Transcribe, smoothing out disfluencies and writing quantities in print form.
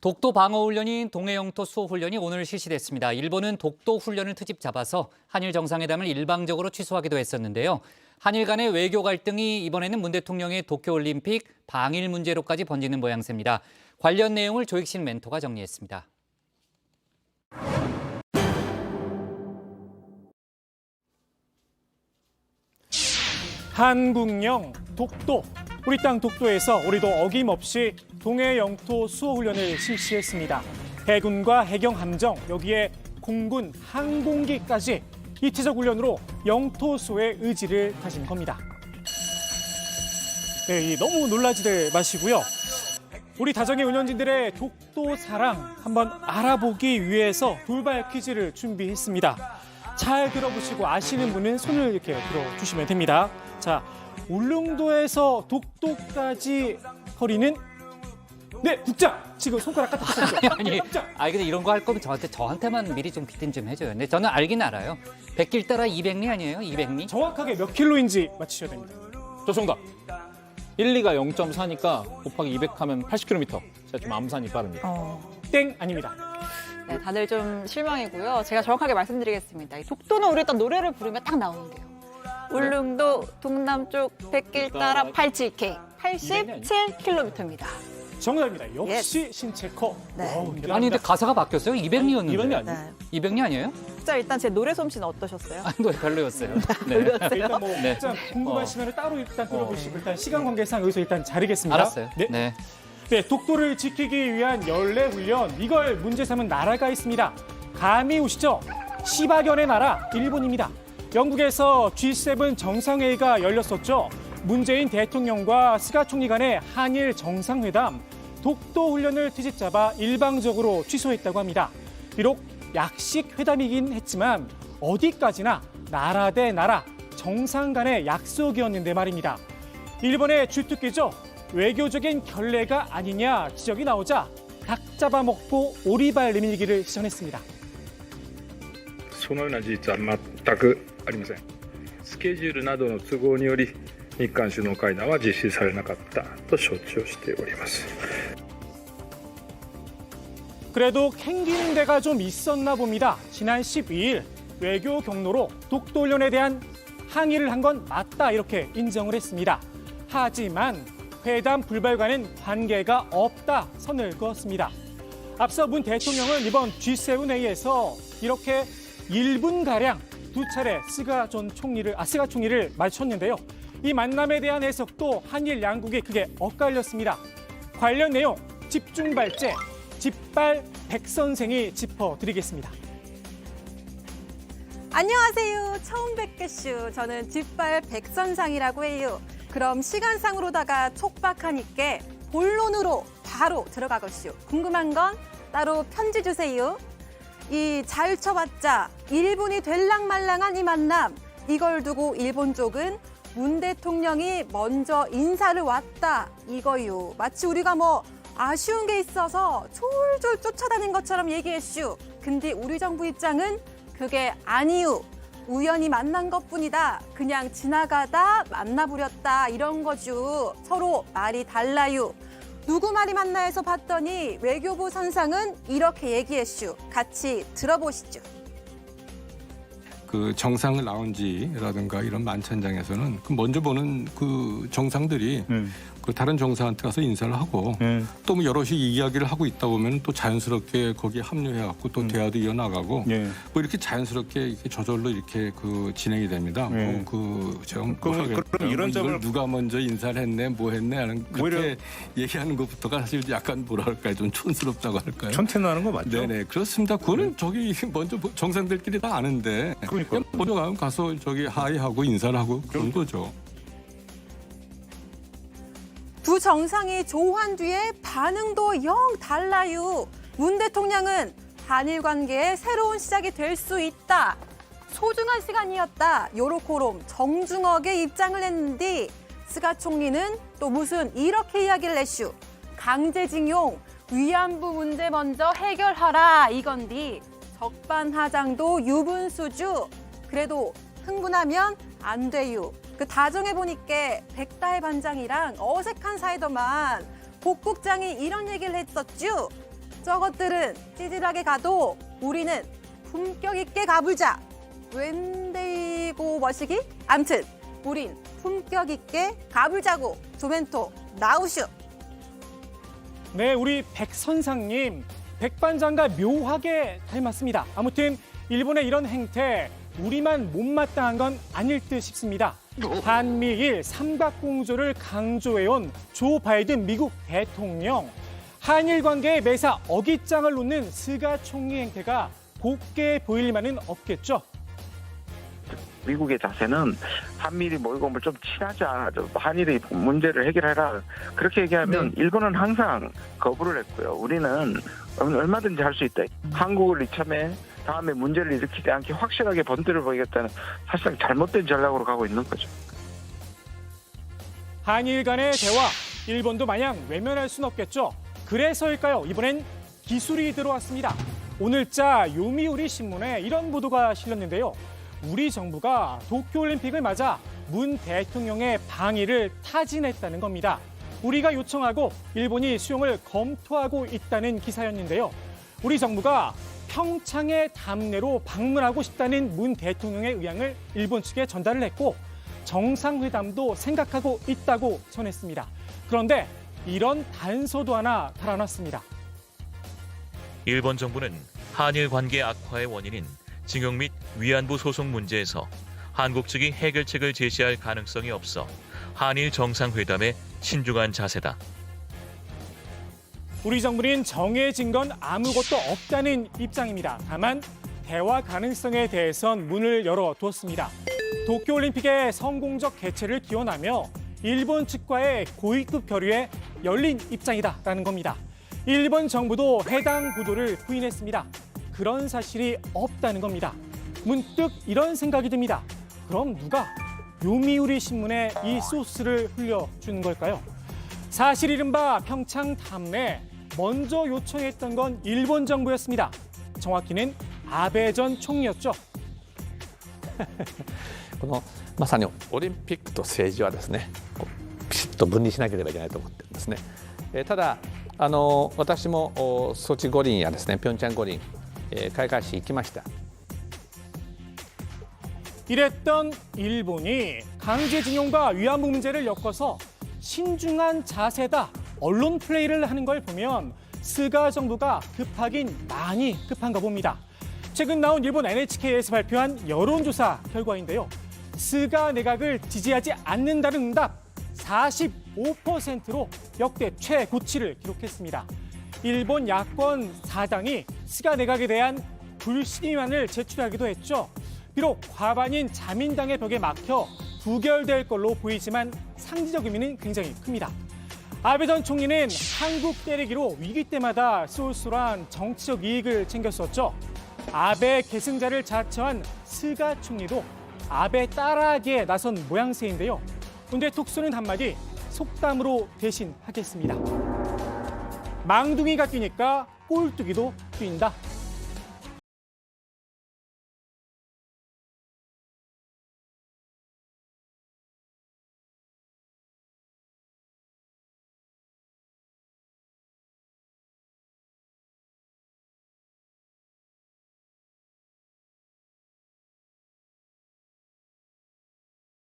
독도 방어 훈련인 동해영토 수호 훈련이 오늘 실시됐습니다. 일본은 독도 훈련을 트집 잡아서 한일 정상회담을 일방적으로 취소하기도 했었는데요. 한일 간의 외교 갈등이 이번에는 문 대통령의 도쿄올림픽 방일 문제로까지 번지는 모양새입니다. 관련 내용을 조익신 멘토가 정리했습니다. 한국령 독도, 우리 땅 독도에서 우리도 어김없이 동해 영토 수호 훈련을 실시했습니다. 해군과 해경 함정, 여기에 공군 항공기까지 이체적 훈련으로 영토 수호의 의지를 가진 겁니다. 네, 너무 놀라지들 마시고요. 우리 다정의 운영진들의 독도 사랑 한번 알아보기 위해서 돌발 퀴즈를 준비했습니다. 잘 들어보시고 아시는 분은 손을 이렇게 들어주시면 됩니다. 자, 울릉도에서 독도까지 거리는 국장! 지금 손가락 갖다 주셨죠? 아니, 근데 이런 거 할 거면 저한테만 미리 좀 비튼 좀 해줘요. 근데 저는 알긴 알아요. 100길 따라 200리 아니에요? 200리? 정확하게 몇 킬로인지 맞히셔야 됩니다. 저 정답. 1리가 0.4니까 곱하기 200 하면 80km. 제가 좀 암산이 빠릅니다. 땡 아닙니다. 네, 다들 좀 실망이고요. 제가 정확하게 말씀드리겠습니다. 이 독도는 우리 일단 노래를 부르면 딱 나오는데요. 울릉도 동남쪽 100길 따라 87K, 87km입니다. 정답입니다. 역시 신체커. 네. 아니, 근데 가사가 바뀌었어요? 200리였는데. 200리 아니에요? 200리 아니에요? 자, 일단 제 노래 솜씨는 어떠셨어요? 아니, 노래 별로였어요. 네. 일단 뭐 네. 일단 궁금하시면 따로 일단 들어보시고 일단 시간 관계상 여기서 일단 자르겠습니다. 알았어요. 네. 독도를 지키기 위한 연례 훈련, 이걸 문제 삼은 나라가 있습니다. 감이 오시죠? 시바견의 나라 일본입니다. 영국에서 G7 정상회의가 열렸었죠. 문재인 대통령과 스가 총리 간의 한일 정상회담, 독도 훈련을 트집 잡아 일방적으로 취소했다고 합니다. 비록 약식 회담이긴 했지만 어디까지나 나라 대 나라, 정상 간의 약속이었는데 말입니다. 일본의 주특기죠. 외교적인 결례가 아니냐 지적이 나오자 닭 잡아먹고 오리발 내밀기를 시전했습니다. そのような事実は全くありません。スケジュールなどの都合により日韓首脳会談は実施されなかったと承知をしております。 그래도 캥기는 데가 좀 있었나 봅니다. 지난 12일 외교 경로로 독도 훈련에 대한 항의를 한 건 맞다 이렇게 인정을 했습니다. 하지만 회담 불발과는 관계가 없다 선을 그었습니다. 앞서 문 대통령은 이번 G7 회의에서 이렇게 1분가량 두 차례 스가 총리를 마주쳤는데요. 이 만남에 대한 해석도 한일 양국이 크게 엇갈렸습니다. 관련 내용 집중 발제, 집발 백 선생이 짚어드리겠습니다. 안녕하세요. 처음 뵙겠슈. 저는 집발 백선상이라고 해요. 그럼 시간상으로다가 촉박하니까 본론으로 바로 들어가겠슈. 궁금한 건 따로 편지 주세요. 이 자유쳐봤자 1분이 될랑말랑한 이 만남, 이걸 두고 일본 쪽은 문 대통령이 먼저 인사를 왔다 이거요. 마치 우리가 뭐 아쉬운 게 있어서 졸졸 쫓아다닌 것처럼 얘기했슈. 근데 우리 정부 입장은 그게 아니유. 우연히 만난 것뿐이다. 그냥 지나가다 만나버렸다 이런 거죠. 서로 말이 달라요. 누구 말이 맞나 해서 봤더니 외교부 선상은 이렇게 얘기했슈. 같이 들어보시죠. 그 정상 라운지라든가 이런 만찬장에서는 그 먼저 보는 그 정상들이 그 다른 정상한테 가서 인사를 하고 또 뭐 여럿이 이야기를 하고 있다 보면 또 자연스럽게 거기에 합류해갖고 또 대화도 이어나가고 뭐 이렇게 자연스럽게 이렇게 저절로 이렇게 그 진행이 됩니다. 그럼 이런 점을 누가 먼저 인사를 했네, 뭐 했네 하는 그렇게 얘기하는 것부터가 사실 약간 뭐랄까요, 좀 촌스럽다고 할까요? 촌티나는 거 맞죠? 네네, 그렇습니다. 그거는 저기 먼저 정상들끼리 다 아는데 그러니까 먼저 가서 저기 하이하고 인사를 하고 그런 거죠. 두 정상이 조환 뒤에 반응도 영 달라요. 문 대통령은 한일 관계의 새로운 시작이 될 수 있다. 소중한 시간이었다. 요렇게롬 정중하게 입장을 했는데 스가 총리는 또 무슨 이렇게 이야기를 했슈. 강제징용, 위안부 문제 먼저 해결하라 이건디. 적반하장도 유분수주. 그래도 흥분하면 안 돼요. 그 다정해보니까 백다의 반장이랑 어색한 사이더만 복 국장이 이런 얘기를 했었죠. 저것들은 찌질하게 가도 우리는 품격 있게 가불자. 웬데이고 머시기? 암튼 우린 품격 있게 가불자고. 조멘토 나우슈. 네, 우리 백 선상님, 백반장과 묘하게 닮았습니다. 아무튼 일본의 이런 행태 우리만 못마땅한 건 아닐 듯 싶습니다. 한미일 삼각공조를 강조해온 조 바이든 미국 대통령. 한일 관계에 매사 어깃장을 놓는 스가 총리 행태가 곱게 보일 만은 없겠죠. 미국의 자세는 한미일이 모이고 좀 친하자, 한일의 문제를 해결해라. 그렇게 얘기하면 일본은 항상 거부를 했고요. 우리는 얼마든지 할 수 있다. 한국을 이참에 다음에 문제를 일으키지 않게 확실하게 번들을 보이겠다는 사실상 잘못된 전략으로 가고 있는 거죠. 한일 간의 대화, 일본도 마냥 외면할 순 없겠죠. 그래서일까요? 이번엔 기술이 들어왔습니다. 오늘자 요미우리 신문에 이런 보도가 실렸는데요. 우리 정부가 도쿄올림픽을 맞아 문 대통령의 방위를 타진했다는 겁니다. 우리가 요청하고 일본이 수용을 검토하고 있다는 기사였는데요. 우리 정부가 평창의 담내로 방문하고 싶다는 문 대통령의 의향을 일본 측에 전달을 했고 정상회담도 생각하고 있다고 전했습니다. 그런데 이런 단서도 하나 달아났습니다. 일본 정부는 한일 관계 악화의 원인인 징용 및 위안부 소송 문제에서 한국 측이 해결책을 제시할 가능성이 없어 한일 정상회담에 신중한 자세다. 우리 정부는 정해진 건 아무것도 없다는 입장입니다. 다만 대화 가능성에 대해선 문을 열어두었습니다. 도쿄올림픽의 성공적 개최를 기원하며 일본 측과의 고위급 교류에 열린 입장이다라는 겁니다. 일본 정부도 해당 보도를 부인했습니다. 그런 사실이 없다는 겁니다. 문득 이런 생각이 듭니다. 그럼 누가 요미우리 신문에 이 소스를 흘려준 걸까요? 사실 이른바 평창 담내 먼저 요청했던 건 일본 정부였습니다. 정확히는 아베 전 총리였죠. このまさにオリンピックと政治はですね、ピシッと分離しなければいけないと思ってるんですね。ただ私もソチ五輪やですね、平昌五輪、開会式行きました。 이랬던 일본이 강제징용과 위안부 문제를 엮어서 신중한 자세다, 언론 플레이를 하는 걸 보면 스가 정부가 급하긴 많이 급한가 봅니다. 최근 나온 일본 NHK에서 발표한 여론조사 결과인데요. 스가 내각을 지지하지 않는다는 응답 45%로 역대 최고치를 기록했습니다. 일본 야권 4당이 스가 내각에 대한 불신임안을 제출하기도 했죠. 비록 과반인 자민당의 벽에 막혀 부결될 걸로 보이지만 상징적 의미는 굉장히 큽니다. 아베 전 총리는 한국 때리기로 위기 때마다 쏠쏠한 정치적 이익을 챙겼었죠. 아베 계승자를 자처한 스가 총리도 아베 따라하기에 나선 모양새인데요. 근데 톡쏘는 한마디 속담으로 대신하겠습니다. 망둥이가 뛰니까 꼴뚜기도 뛴다.